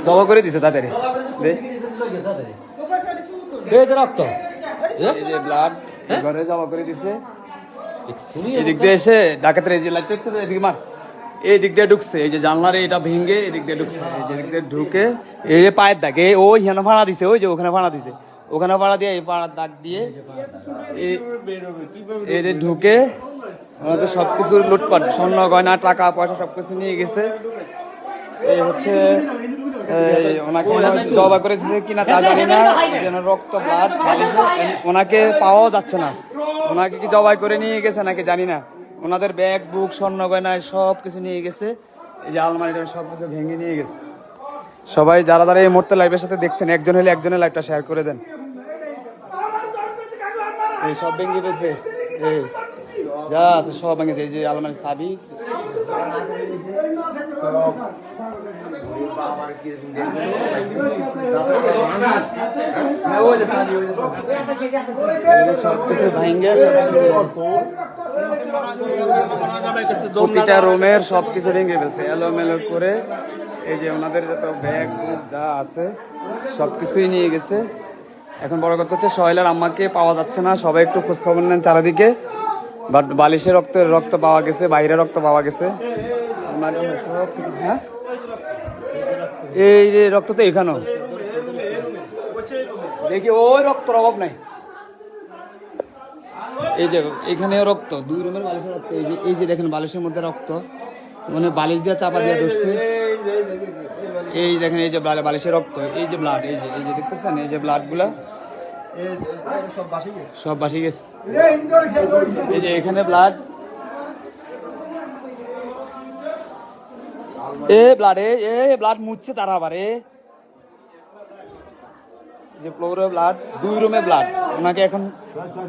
জবা করে দিছে তাড়াতাড়ি রক্ত এই যে ব্লাড ঘরে জমা করে দিছে। এদিক দিয়ে এসে ডাকাতের এই যে লাইটটা একটু এদিকে মার, এই দিক দিয়ে ঢুকছে, এই যে জানলার এটা ভেঙে এদিক দিয়ে ঢুকছে, এই যে দিক দিয়ে ঢুকে এই যে পায়ের দাগ ওই হেন ভাড়া দিছে, ওই যে ওখানে ভাড়া দিছে, ওখানে ভাড়া দিয়ে এই পাড়ার দাগ দিয়ে এই যে ঢুকে ওনাদের সবকিছু লুটপাট, স্বর্ণ গয়না টাকা পয়সা সবকিছু নিয়ে গেছে। এই হচ্ছে ওনাকে জবা করেছে কিনা তা জানি না, যেন রক্ত ব্লাড ওনাকে পাওয়াও যাচ্ছে না, ওনাকে কি জবাই করে নিয়ে গেছে নাকি জানি না। ওনাদের ব্যাগ বুক স্বর্ণ গয়নায় সব কিছু নিয়ে গেছে, এই যে আলমারিটা সব কিছু ভেঙে নিয়ে গেছে। সবাই যারা যারা এই মুহূর্তে লাইভের সাথে দেখছেন, একজন হলে একজনের লাইভটা শেয়ার করে দেন। এই সব ভেঙে গেছে, এই যা আছে সব ভেঙেছে, এই যে আলমারির চাবি সবকিছু ভাঙে, প্রতিটা রুমের সবকিছু ভেঙে ফেলছে এলোমেলো করে। এই যে ওনাদের যত ব্যাগ বুক যা আছে সবকিছুই নিয়ে গেছে। এখন বড় কথা হচ্ছে সোহেলের আম্মাকে পাওয়া যাচ্ছে না, সবাই একটু খোঁজখবর নেন চারিদিকে। বাট বালিশে রক্ত পাওয়া গেছে, বাইরে রক্ত পাওয়া গেছে। হ্যাঁ এই যে রক্ত তো এখানেও দেখি, ওই রক্তর অভাব নাই। এই যে এখানেও রক্ত, দুই রুমের বালিশের রক্ত, এই যে দেখেন বালিশের মধ্যে রক্ত, মানে বালিশ দিয়ে চাপা দিয়ে ধরছে। এই দেখেন এই যে বালিশের রক্ত, এই যে ব্লাড, এই যে দেখতেছেন এই যে ব্লাড গুলা সব বাসি গেছে। এই যে এখানে ব্লাড, ব্লাড মুছছে তারা আবার যে ফ্লোরে ব্লাড, দুই রুমে ব্লাড। ওনাকে এখন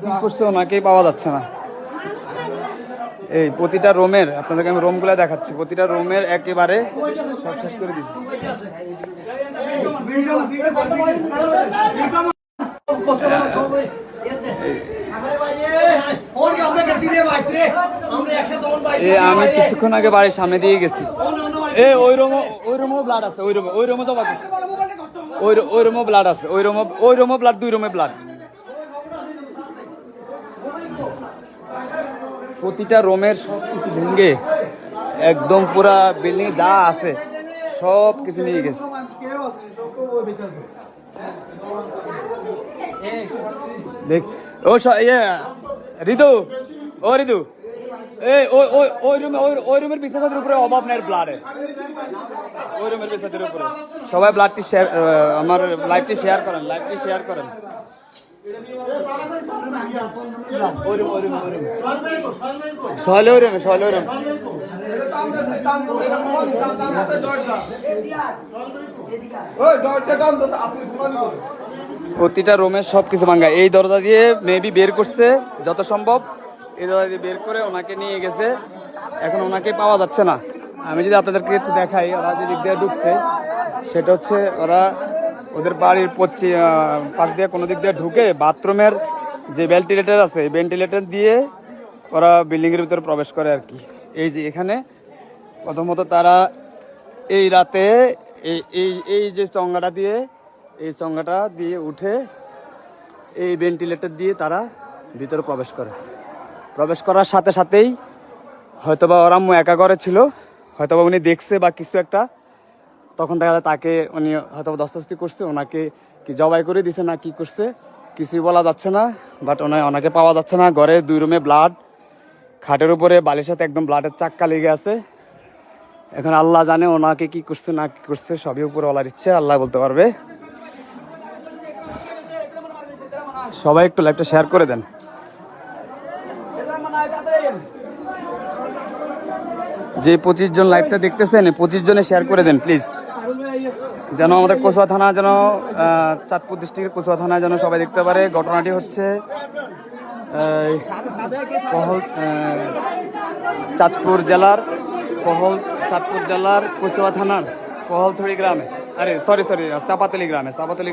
কি করছে ওনাকেই পাওয়া যাচ্ছে না। এই প্রতিটা রুমের, আপনাদেরকে আমি রুমগুলো দেখাচ্ছি, প্রতিটা রুমের একেবারে সব শেষ করে দিচ্ছি। আমি কিছুক্ষণ আগে বাড়ির সামনে দিয়ে গেছি, ওই রুমও ব্লাড আছে, ওই রুমও জমা করছে, ওই রুমও ব্লাড আছে, ওই রুমও ব্লাড, দুই রুমে ব্লাড। প্রতিটা রুমের সব কিছু ভেঙে একদম পুরা বিল্ডিং যা আছে সব কিছু নিয়ে গেছে। দেখ ও ঋতু, ও ঋতু, ওই রুমের বিছানার উপরে অভাব নেই ব্লাডের, ওই রুমের বিছানার উপরে সবাই ব্লাডটি শেয়ার, আমার লাইভটি শেয়ার করেন, প্রতিটা রুমের সবকিছু ভাঙা। এই দরজা দিয়ে মেবি বের করছে যত সম্ভব, এই দরজা দিয়ে বের করে ওনাকে নিয়ে গেছে। এখন ওনাকে পাওয়া যাচ্ছে না। আমি যদি আপনাদেরকে একটু দেখাই, ওরা যে দিক দিয়ে ঢুকছে সেটা হচ্ছে ওরা ওদের বাড়ির পাশ দিয়ে কোনো দিক দিয়ে ঢুকে বাথরুমের যে ভেন্টিলেটর আছে, ভেন্টিলেটর দিয়ে ওরা বিল্ডিংয়ের ভিতরে প্রবেশ করে আর কি। এই যে এখানে প্রথমত তারা এই রাতে এই যে চঙ্গাটা দিয়ে, এই চঙ্গাটা দিয়ে উঠে এই ভেন্টিলেটর দিয়ে তারা ভিতরে প্রবেশ করার সাথে সাথেই হয়তোবা ওর আম্মু একা ঘরে ছিল, হয়তোবা উনি দেখছে বা কিছু একটা, তখন দেখা যায় তাকে উনি হয়তো দস্তাস্তি করছে, ওনাকে কি জবাই করে দিছে না কি করছে কিছুই বলা যাচ্ছে না। বাট ওনাকে পাওয়া যাচ্ছে না। ঘরে দুই রুমে ব্লাড, খাটের উপরে বালির সাথে একদম ব্লাডের চাক্কা লেগে আছে। এখন আল্লাহ জানে ওনাকে কি করছে না কি করছে, সবই উপরে ওলার ইচ্ছে, আল্লাহ বলতে পারবে। সবাই একটু লাইভটা শেয়ার করে দেন। যে 25 জন লাইভটা দেখতেছেন 25 জনে শেয়ার করে দেন প্লিজ, যেন আমাদের কচুয়া থানা, যেন চাঁদপুর ডিস্ট্রিক্টের কচুয়া থানায় যেন সবাই দেখতে পারে। ঘটনাটি হচ্ছে চাঁদপুর জেলার কচুয়া থানার কহলথড়ি গ্রামে, চাপাতলি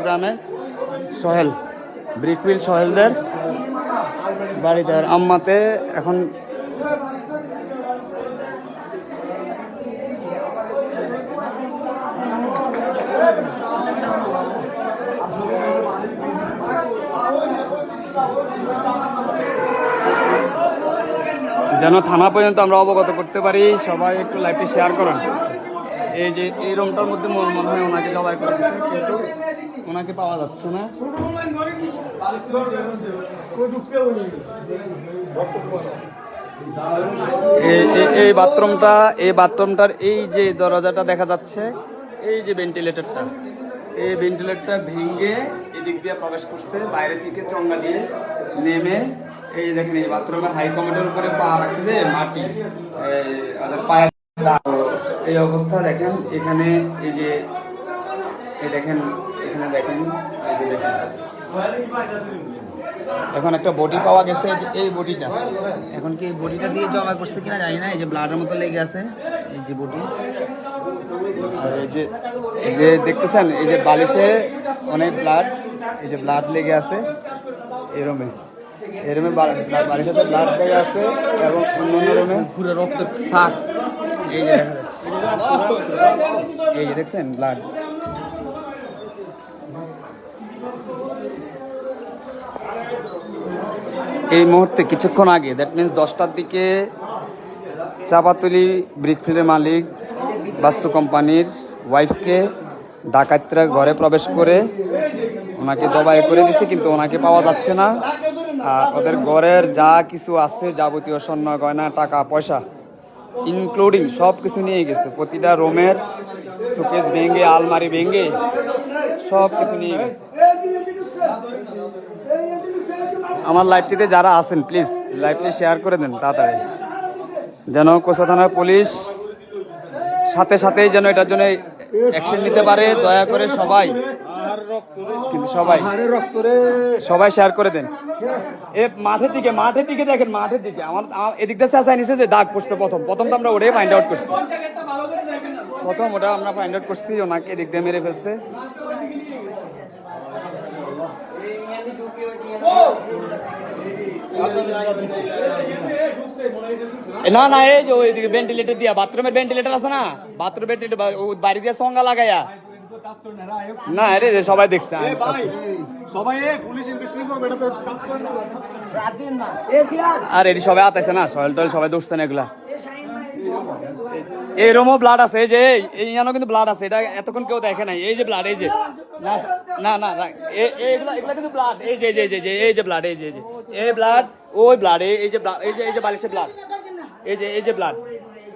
গ্রামে সোহেল, ব্রিকফিল্ড সোহেলদের বাড়িতে আম্মাতে এখন যেন থানা পর্যন্ত আমরা অবগত করতে পারি, সবাই একটু লাইভটি শেয়ার করেন। এই যে এই রুমটার মধ্যে মনে হয় ওনাকে জবাই করে দিচ্ছে, কিন্তু ওনাকে পাওয়া যাচ্ছে না। এই বাথরুমটার এই যে দরজাটা দেখা যাচ্ছে, এই যে ভেন্টিলেটরটা, এই ভেন্টিলেটরটা ভেঙে এদিক দিয়ে প্রবেশ করছে, বাইরে থেকে চঙ্গা দিয়ে নেমে। এই দেখেন এই বাথরুমের হাই কমেন্টের উপরে পা রাখছে যে মাটি, পায়ের এই অবস্থা দেখেন। এখানে এই যে দেখেন, এখানে দেখেন, এই যে দেখেন এখন একটা বডি পাওয়া গেছে। এই বডিটা এখন কি এই বডিটা দিয়ে জমা করছে কিনা জানি না। এই যে ব্লাডের মতো লেগে আছে, এই যে বডি। আর এই যে দেখতেছেন, এই যে বালিশে অনেক ব্লাড, এই যে ব্লাড লেগে আছে এই রুমে। এই রুমে বালিশের ব্লাড লেগে আছে এবং অন্য রুমে পুরো রক্ত শাক এই যে দেখা যাচ্ছে। এই যে দেখছেন ব্লাড। এই মুহূর্তে কিছুক্ষণ আগে, দ্যাট মিনস 10টার দিকে, চাপাতলি ব্রিকফিল্ডের মালিক বাস্তু কোম্পানির ওয়াইফকে ডাকাতরা ঘরে প্রবেশ করে ওনাকে জবাই করে দিচ্ছে, কিন্তু ওনাকে পাওয়া যাচ্ছে না। আর ওদের ঘরের যা কিছু আছে, যাবতীয় স্বর্ণ গয়না, টাকা পয়সা ইনক্লুডিং সব কিছু নিয়ে গেছে। প্রতিটা রুমের শোকেস ভেঙে, আলমারি ভেঙে সব কিছু নিয়ে গেছে। আমার লাইভটিতে যারা আছেন প্লিজ লাইভটি শেয়ার করে দেন তাড়াতাড়ি, যেন কোচা থানার পুলিশ সাথে সাথেই যেন এটার জন্য অ্যাকশন নিতে পারে। দয়া করে সবাই, কিন্তু সবাই শেয়ার করে দেন। এ মাঠের দিকে দেখেন, মাঠের দিকে আমার এদিক দিয়ে চেঁচাই নিছে যে দাগ পড়ছে। প্রথম তো আমরা ওটাই ফাইন্ড আউট করছি, ওটা আমরা ফাইন্ড আউট করছি, ওনাকে এদিক দিয়ে মেরে ফেলছে। না এই যে ওইদিকে ভেন্টিলেটর দিয়া, বাথরুমের ভেন্টিলেটর আছে না, বাথরুম ভেন্টিলেটর বাড়ি দিয়ে সঙ্গা লাগাইয়া না, আরে সবাই দেখছে। আর এটি সবাই আতাইছে না, সয়েল টয়েল সবাই দৌড়ছে না এগুলা। এরমও ব্লাড আছে, এই যে এইখানে কিন্তু ব্লাড আছে, এটা এতক্ষণ কেউ দেখে নাই। এই যে ব্লাড, এই যে না এগুলা কিন্তু ব্লাড, এই যে ব্লাড, এই ব্লাড, ওই ব্লাড, এই যে বালিশের ব্লাড, এই যে ব্লাড।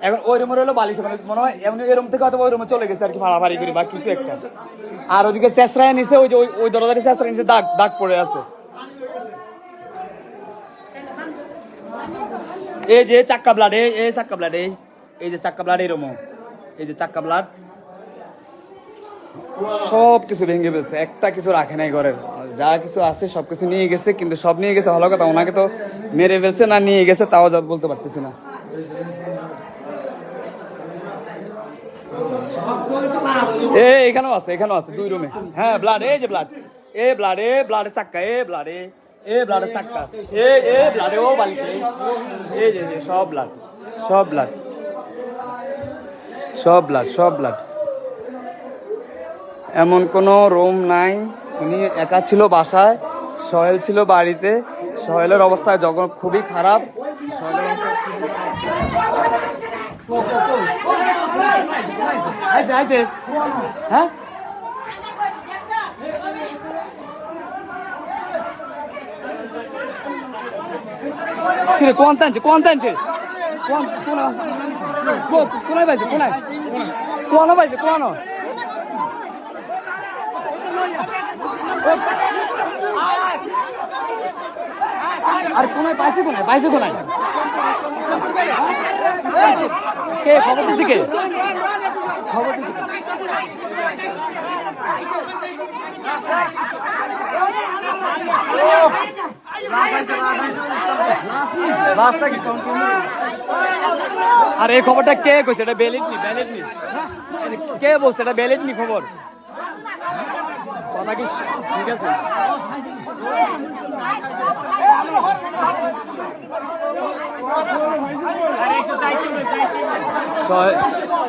এখন ওই রুমের হলো বালিশ, মনে হয় এমনি এই রুম থেকে হয়তো ওই রুমে চলে গেছে আর কি, ফাড়াফাড়ি করে বা কিছু একটা। আর ওদিকে চেঁচড়ায় নিছে, ওই যে ওই দরজাটি চেঁচড়ায় নিছে, দাগ পড়ে আছে। এই যে চাক্কা ব্লাড, এই চাক্কা ব্লাড, এই যে চাক্কা ব্লাড, এই রুমও এই যে চাক্কা ব্লাড। সব কিছু ভেঙে ফেলছে, একটা কিছু রাখে নাই ঘরের। যা কিছু আছে সব কিছু নিয়ে গেছে, কিন্তু সব নিয়ে গেছে ভালো কথা, ওনাকে তো মেরে ফেলছে না নিয়ে গেছে তাও বলতে পারতেছি না। এখানেও আছে দুই রুমে। হ্যাঁ ব্লাড, এই যে ব্লাড, ব্লাডের চাক্কা, ব্লাডের চাক্কা, ব্লাডে ও বালিশে, এই যে সব ব্লাড। এমন কোনো রুম নাই। উনি একা ছিল বাসায়, সোহেল ছিল বাড়িতে। সোহেলের অবস্থা যখন খুবই খারাপ, সোহেলের অবস্থা হ্যাঁ কিরে কোন টানছে কোনায় পাইছে, কোনায় পাইছে। আর কোনায় পাইছে কোনায় কে খবর দিছে, আর এই খবরটা কে কইছে? এটা ভ্যালিড নি কে বলছে? এটা ভ্যালিড নি খবর, কথা কি ঠিক আছে?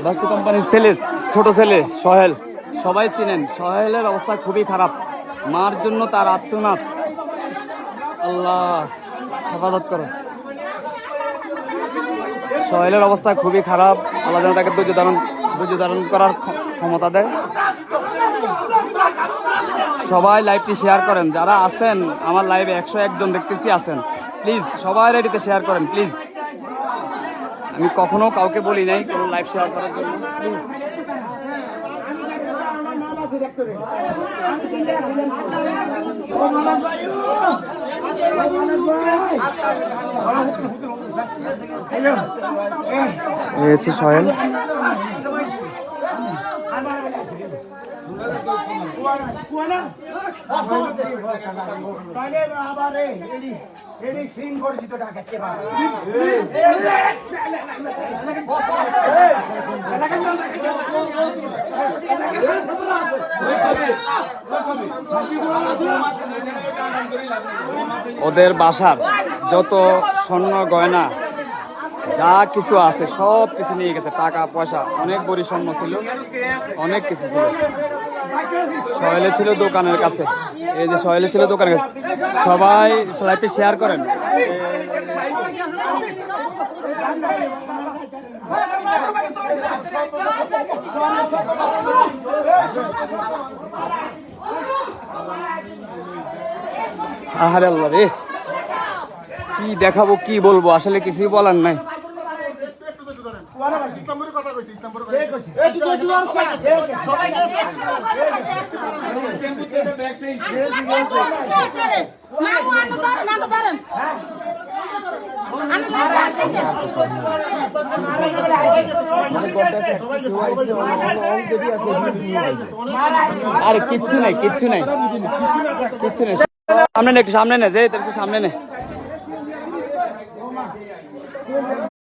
বাস্তু কোম্পানির ছেলে, ছোট ছেলে সোহেল, সবাই চিনেন। সোহেলের অবস্থা খুবই খারাপ, মার জন্য তার আত্মনাদ। আল্লাহ হেফাজত করো। সোহেলের অবস্থা খুবই খারাপ, আল্লাহ যেন তাকে ধৈর্য ধারণ করার ক্ষমতা দেয়। সবাই লাইভটি শেয়ার করেন, যারা আছেন আমার লাইভে 101 জন দেখতেছি আছেন, প্লিজ সবাই রেডিতে শেয়ার করেন প্লিজ। আমি কখনো কাউকে বলি নাই কোনো লাইভ শেয়ার করার জন্য, প্লিজ। এই হচ্ছে সোহেল। ওদের বাসার যত স্বর্ণ গয়না যা কিছু আছে সব কিছু নিয়ে গেছে, টাকা পয়সা, অনেক বড়ি স্বর্ণ ছিল, অনেক কিছু ছিল। সোহেলে ছিল দোকানের কাছে, এই যে সোহেলে ছিল দোকানের কাছে। সবাই লাইভটি শেয়ার করেন। আহারে আল্লাহ রে, কি দেখাবো কি বলবো, আসলে কিছুই বলার নাই। আরে কিচ্ছু নাই, কিচ্ছু নাই, কিচ্ছু নাই। সামনে নে, একটু সামনে নে, যে একটু সামনে নে।